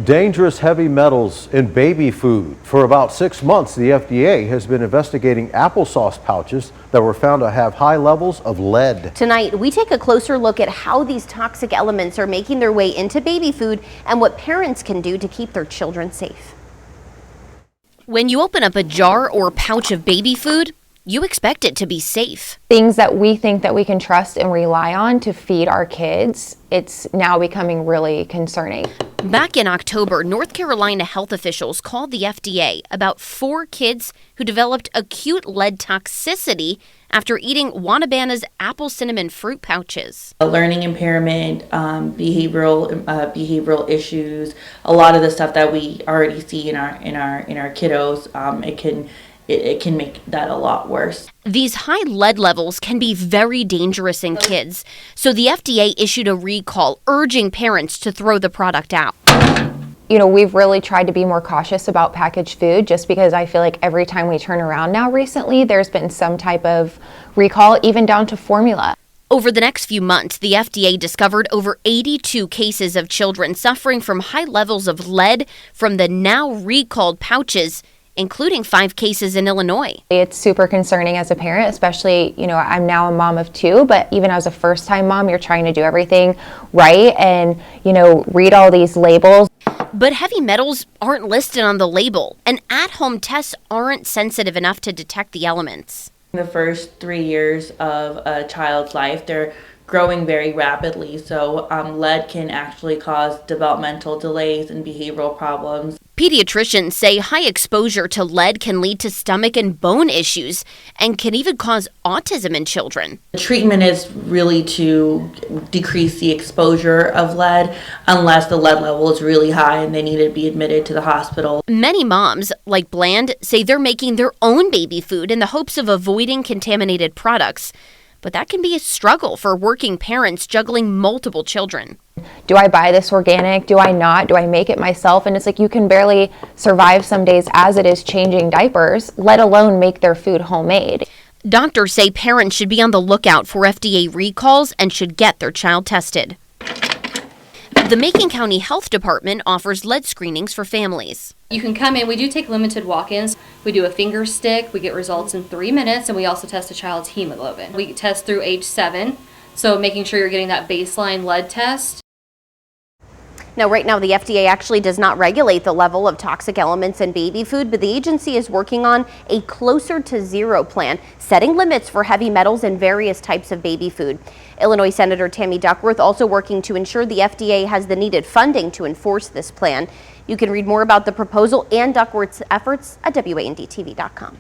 Dangerous heavy metals in baby food. For about 6 months, the FDA has been investigating applesauce pouches that were found to have high levels of lead. Tonight, we take a closer look at how these toxic elements are making their way into baby food and what parents can do to keep their children safe. When you open up a jar or pouch of baby food, you expect it to be safe. Things that we think that we can trust and rely on to feed our kids, it's now becoming really concerning. Back in October, North Carolina health officials called the FDA about 4 kids who developed acute lead toxicity after eating WanaBana's apple cinnamon fruit pouches. A learning impairment, behavioral issues, a lot of the stuff that we already see in our kiddos, it can make that a lot worse. These high lead levels can be very dangerous in kids, so the FDA issued a recall urging parents to throw the product out. You know, we've really tried to be more cautious about packaged food just because I feel like every time we turn around now recently, there's been some type of recall, even down to formula. Over the next few months, the FDA discovered over 82 cases of children suffering from high levels of lead from the now recalled pouches, including 5 cases in Illinois. It's super concerning as a parent, especially, you know, I'm now a mom of 2, but even as a first-time mom, you're trying to do everything right and, you know, read all these labels. But heavy metals aren't listed on the label, and at-home tests aren't sensitive enough to detect the elements. In the first 3 years of a child's life, they're growing very rapidly, so lead can actually cause developmental delays and behavioral problems. Pediatricians say high exposure to lead can lead to stomach and bone issues and can even cause autism in children. The treatment is really to decrease the exposure of lead unless the lead level is really high and they need to be admitted to the hospital. Many moms, like Bland, say they're making their own baby food in the hopes of avoiding contaminated products. But that can be a struggle for working parents juggling multiple children. Do I buy this organic? Do I not? Do I make it myself? And it's like you can barely survive some days as it is changing diapers, let alone make their food homemade. Doctors say parents should be on the lookout for FDA recalls and should get their child tested. The Macon County Health Department offers lead screenings for families. You can come in. We do take limited walk-ins. We do a finger stick. We get results in 3 minutes, and we also test a child's hemoglobin. We test through age 7, so making sure you're getting that baseline lead test. Now, right now, the FDA actually does not regulate the level of toxic elements in baby food, but the agency is working on a closer to zero plan, setting limits for heavy metals in various types of baby food. Illinois Senator Tammy Duckworth also working to ensure the FDA has the needed funding to enforce this plan. You can read more about the proposal and Duckworth's efforts at WANDTV.com.